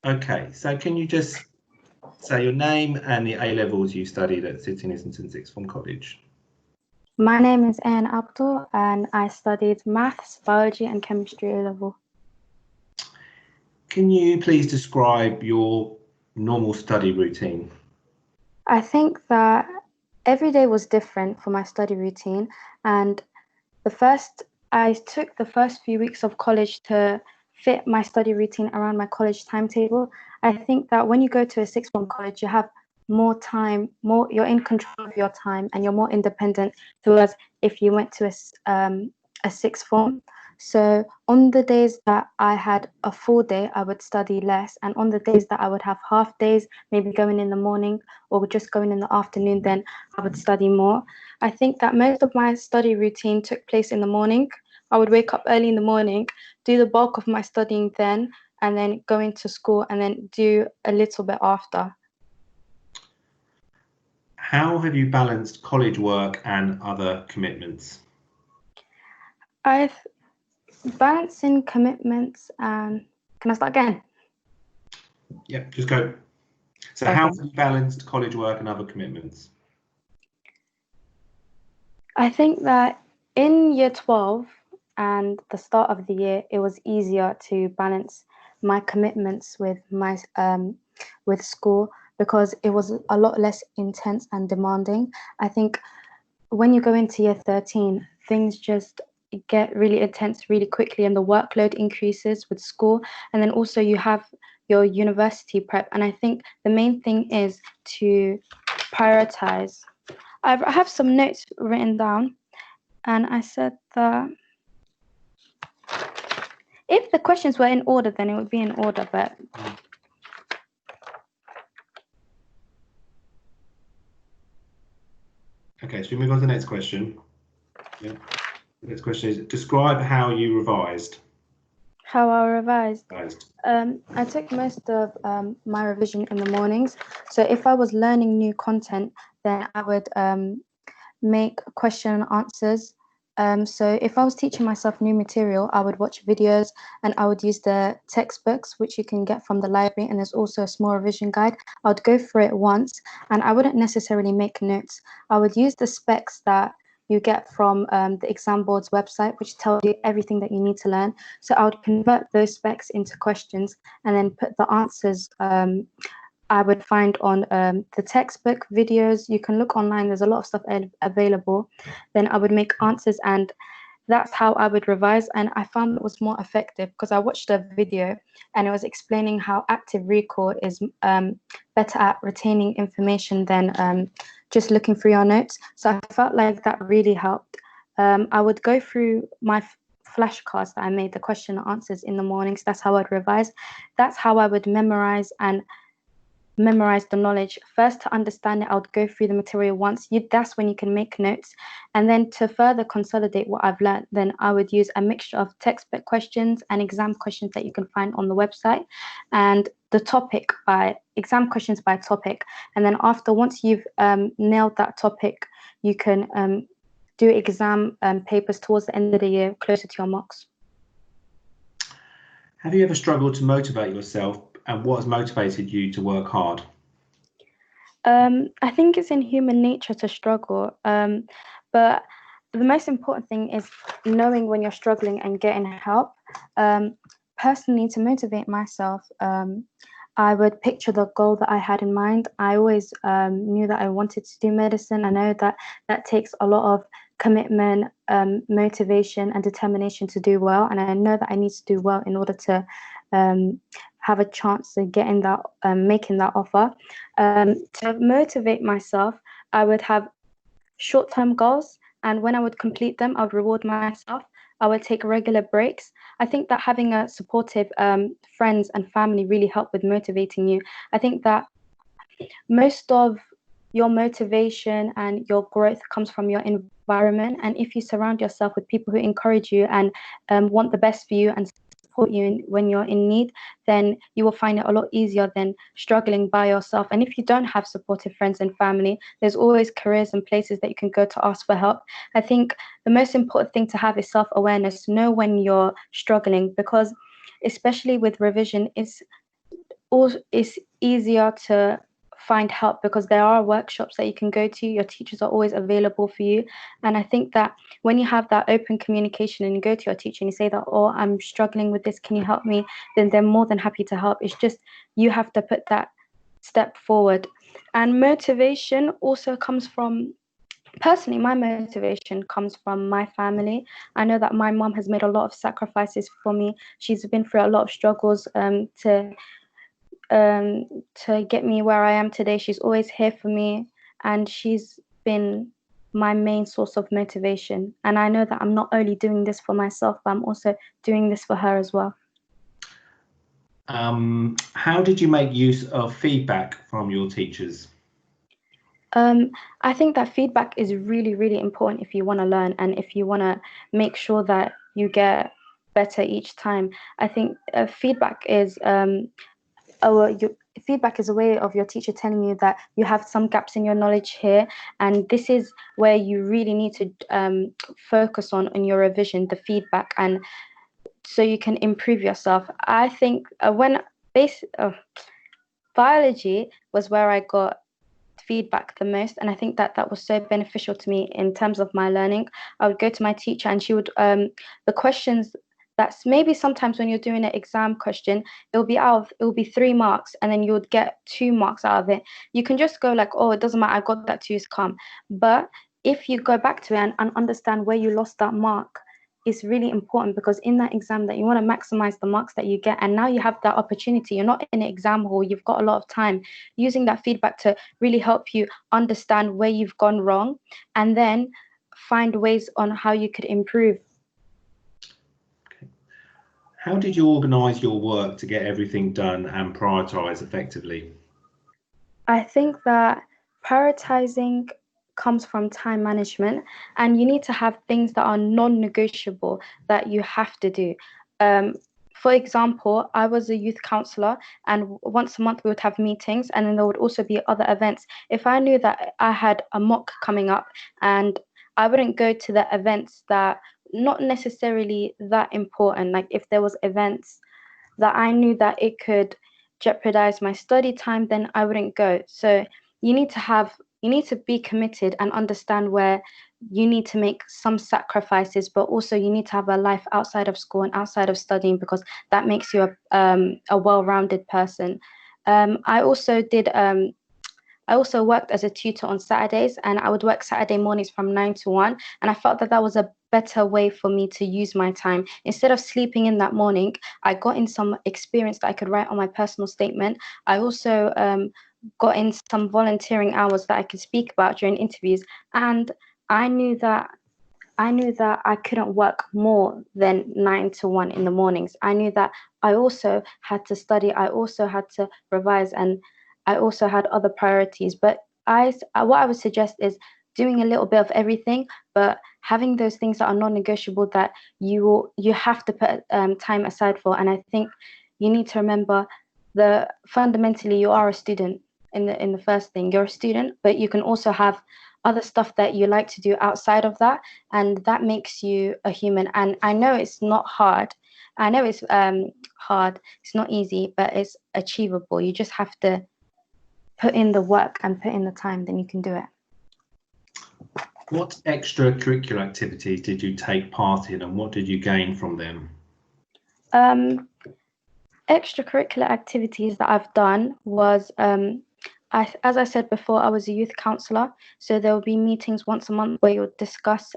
Okay, so can you just say your name and the A levels you studied at City Islington Sixth Form College? My name is Ayaan Abdulle and I studied maths, biology and chemistry A level. Can you please describe your normal study routine? I think that every day was different for my study routine, and I took the first few weeks of college to fit my study routine around my college timetable. I think that when you go to a sixth form college, you have more time, you're in control of your time and you're more independent towards if you went to a sixth form. So on the days that I had a full day, I would study less. And on the days that I would have half days, maybe going in the morning or just going in the afternoon, then I would study more. I think that most of my study routine took place in the morning. I would wake up early in the morning, do the bulk of my studying then, and then go into school and then do a little bit after. How have you balanced college work and other commitments? I've balancing commitments and can I start again? Yep, just go. So Okay. how have you balanced college work and other commitments? I think that in year 12 and the start of the year, it was easier to balance my commitments with my with school because it was a lot less intense and demanding. I think when you go into year 13, things just get really intense really quickly and the workload increases with school. And then also you have your university prep. And I think the main thing is to prioritize. I have some notes written down, and I said that if the questions were in order, then it would be in order, but Okay, should we move on to the next question? Yeah. The next question is, describe how you revised. How I revised. I took most of my revision in the mornings. So if I was learning new content, then I would make question and answers. So if I was teaching myself new material, I would watch videos and I would use the textbooks, which you can get from the library. And there's also a small revision guide. I would go through it once and I wouldn't necessarily make notes. I would use the specs that you get from the exam board's website, which tells you everything that you need to learn. So I would convert those specs into questions and then put the answers I would find on the textbook videos. You can look online, there's a lot of stuff available. Then I would make answers, and that's how I would revise. And I found it was more effective because I watched a video and it was explaining how active recall is better at retaining information than just looking through your notes. So I felt like that really helped. I would go through my flashcards that I made, the question and answers in the mornings. That's how I'd revise. That's how I would memorize the knowledge. First, to understand it, I would go through the material once. That's when you can make notes. And then to further consolidate what I've learned, then I would use a mixture of textbook questions and exam questions that you can find on the website, and the topic by exam questions by topic. And then once you've nailed that topic, you can do exam papers towards the end of the year, closer to your mocks. Have you ever struggled to motivate yourself, and what has motivated you to work hard? I think it's in human nature to struggle, but the most important thing is knowing when you're struggling and getting help. Personally, to motivate myself, I would picture the goal that I had in mind. I always knew that I wanted to do medicine. I know that that takes a lot of commitment, motivation, and determination to do well. And I know that I need to do well in order to have a chance to get in that, making that offer. To motivate myself, I would have short-term goals, and when I would complete them, I would reward myself. I would take regular breaks. I think that having a supportive friends and family really help with motivating you. I think that most of your motivation and your growth comes from your environment, and if you surround yourself with people who encourage you and want the best for you and support you when you're in need, then you will find it a lot easier than struggling by yourself. And if you don't have supportive friends and family, there's always careers and places that you can go to ask for help. I think the most important thing to have is self-awareness, to know when you're struggling, because especially with revision, also it's easier to find help because there are workshops that you can go to. Your teachers are always available for you. And I think that when you have that open communication and you go to your teacher and you say that, oh, I'm struggling with this, can you help me? Then they're more than happy to help. It's just you have to put that step forward. And motivation also comes from, personally, my motivation comes from my family. I know that my mom has made a lot of sacrifices for me. She's been through a lot of struggles to get me where I am today. She's always here for me, and she's been my main source of motivation. And I know that I'm not only doing this for myself, but I'm also doing this for her as well. How did you make use of feedback from your teachers? I think that feedback is really, really important if you want to learn and if you want to make sure that you get better each time. I think feedback is feedback is a way of your teacher telling you that you have some gaps in your knowledge here, and this is where you really need to focus on your revision, the feedback, and so you can improve yourself. I think biology was where I got feedback the most, and I think that that was so beneficial to me in terms of my learning. I would go to my teacher and she would the questions, that's maybe sometimes when you're doing an exam question, it'll be 3 marks and then you would get 2 marks out of it. You can just go like, oh, it doesn't matter, I got that 2 is calm. But if you go back to it and understand where you lost that mark, it's really important, because in that exam that you want to maximize the marks that you get, and now you have that opportunity. You're not in an exam hall, you've got a lot of time, using that feedback to really help you understand where you've gone wrong and then find ways on how you could improve. How did you organise your work to get everything done and prioritise effectively? I think that prioritizing comes from time management, and you need to have things that are non-negotiable that you have to do. For example, I was a youth counselor, and once a month we would have meetings, and then there would also be other events. If I knew that I had a mock coming up, and I wouldn't go to the events that not necessarily that important, like if there was events that I knew that it could jeopardize my study time, then I wouldn't go. So you need to be committed and understand where you need to make some sacrifices, but also you need to have a life outside of school and outside of studying, because that makes you a well-rounded person. I also worked as a tutor on Saturdays, and I would work Saturday mornings from 9 to 1. And I felt that that was a better way for me to use my time. Instead of sleeping in that morning, I got in some experience that I could write on my personal statement. I also got in some volunteering hours that I could speak about during interviews. And I knew that I couldn't work more than 9 to 1 in the mornings. I knew that I also had to study, I also had to revise, and I also had other priorities. But what I would suggest is doing a little bit of everything, but having those things that are non-negotiable that you have to put time aside for. And I think you need to remember that fundamentally you are a student. In the first thing, you're a student, but you can also have other stuff that you like to do outside of that, and that makes you a human. And I know it's not hard. I know it's hard. It's not easy, but it's achievable. You just have to put in the work and put in the time, then you can do it. What extracurricular activities did you take part in, and what did you gain from them? Extracurricular activities that I've done was, as I said before, I was a youth counsellor. So there will be meetings once a month where you'll discuss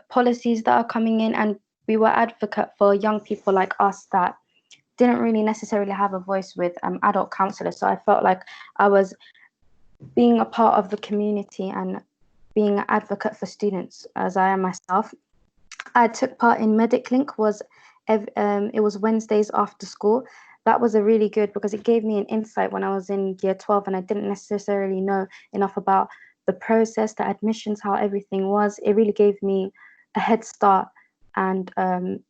policies that are coming in, and we were advocate for young people like us that didn't really necessarily have a voice with adult counsellors. So I felt like I was being a part of the community and being an advocate for students, as I am myself. I took part in MedicLink. It was Wednesdays after school. That was a really good, because it gave me an insight when I was in year 12 and I didn't necessarily know enough about the process, the admissions, how everything was. It really gave me a head start and an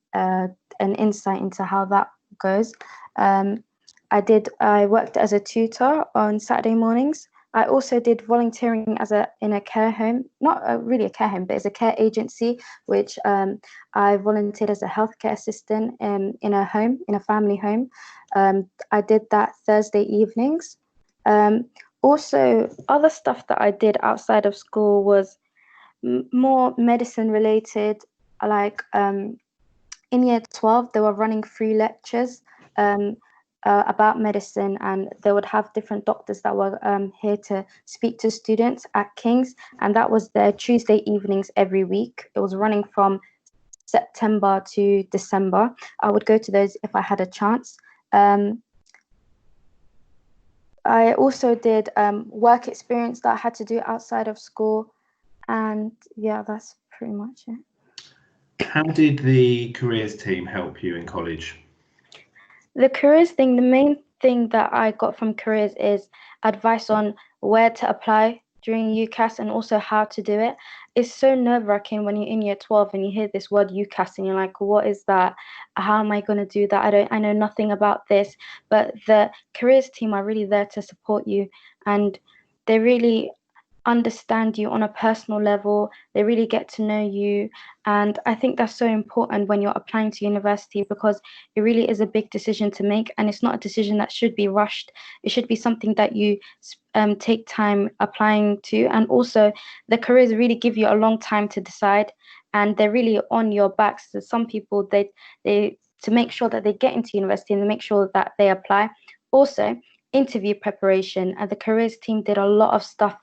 insight into how that goes. I worked as a tutor on Saturday mornings. I also did volunteering in a care home, not really a care home, but it's a care agency, which I volunteered as a healthcare assistant in a home, in a family home. I did that Thursday evenings. Also, other stuff that I did outside of school was more medicine related, like in year 12, they were running free lectures about medicine, and they would have different doctors that were here to speak to students at King's, and that was their Tuesday evenings every week. It was running from September to December. I would go to those if I had a chance. I also did work experience that I had to do outside of school, and yeah, that's pretty much it. How did the careers team help you in college? The careers thing, the main thing that I got from careers is advice on where to apply during UCAS and also how to do it. It's so nerve-wracking when you're in year 12 and you hear this word UCAS and you're like, what is that? How am I going to do that? I know nothing about this. But the careers team are really there to support you, and they really understand you on a personal level. They really get to know you, and I think that's so important when you're applying to university, because it really is a big decision to make, and it's not a decision that should be rushed. It should be something that you take time applying to, and also the careers really give you a long time to decide, and they're really on your backs. So some people, they to make sure that they get into university and make sure that they apply. Also, interview preparation, and the careers team did a lot of stuff.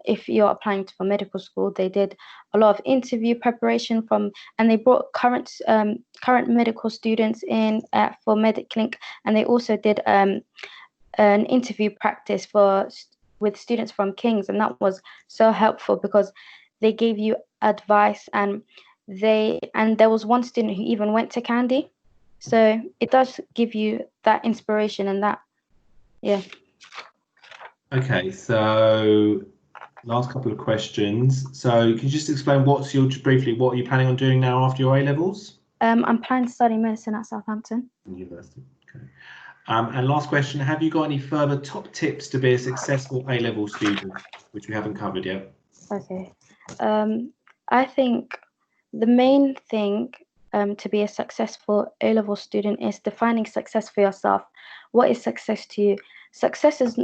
If you're applying for medical school, they did a lot of interview preparation and they brought current medical students in for MedicLink, and they also did an interview practice with students from King's, and that was so helpful because they gave you advice, and there was one student who even went to Candy, so it does give you that inspiration and that. Yeah. Okay, so last couple of questions. So can you just explain what are you planning on doing now after your A-levels? I'm planning to study medicine at Southampton University. Okay. And last question, have you got any further top tips to be a successful A-level student, which we haven't covered yet? Okay. I think the main thing to be a successful A-level student is defining success for yourself. What is success to you? Success is,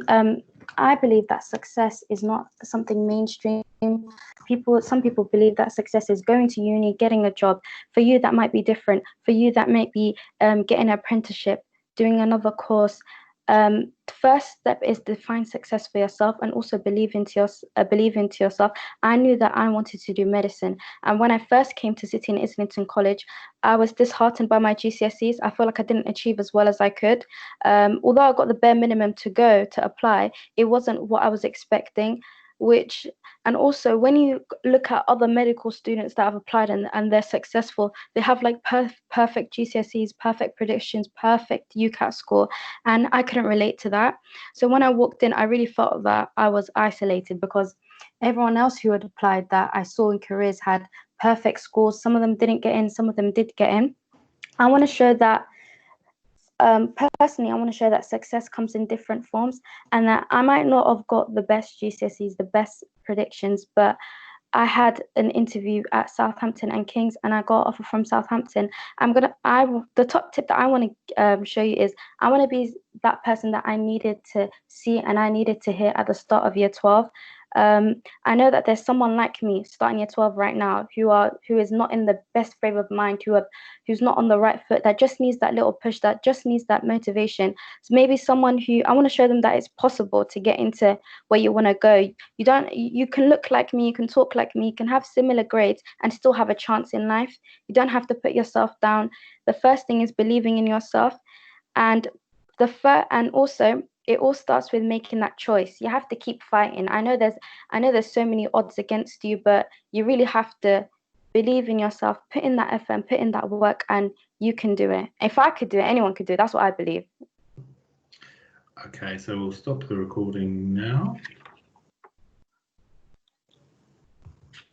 I believe that success is not something mainstream. Some people believe that success is going to uni, getting a job. For you, that might be different. For you, that might be getting an apprenticeship, doing another course. The first step is define success for yourself, and also believe into yourself. I knew that I wanted to do medicine, and when I first came to City and Islington College, I was disheartened by my GCSEs. I feel like I didn't achieve as well as I could. Although I got the bare minimum to apply, it wasn't what I was expecting. And also when you look at other medical students that have applied and they're successful, they have like perfect GCSEs, perfect predictions, perfect UCAT score, and I couldn't relate to that. So when I walked in, I really felt that I was isolated, because everyone else who had applied that I saw in careers had perfect scores. Some of them didn't get in, some of them did get in. I want to show that personally, I want to show that success comes in different forms, and that I might not have got the best GCSEs, the best predictions, but I had an interview at Southampton and King's, and I got an offer from Southampton. The top tip that I want to show you is I want to be that person that I needed to see and I needed to hear at the start of year 12. I know that there's someone like me starting year 12 right now who is not in the best frame of mind, who's not on the right foot, that just needs that little push, that just needs that motivation. So maybe someone who I want to show them that it's possible to get into where you want to go. You can look like me, you can talk like me, you can have similar grades and still have a chance in life. You don't have to put yourself down. The first thing is believing in yourself, and also it all starts with making that choice. You have to keep fighting. I know there's so many odds against you, but you really have to believe in yourself, put in that effort, put in that work, and you can do it. If I could do it, anyone could do it. That's what I believe. Okay, so we'll stop the recording now.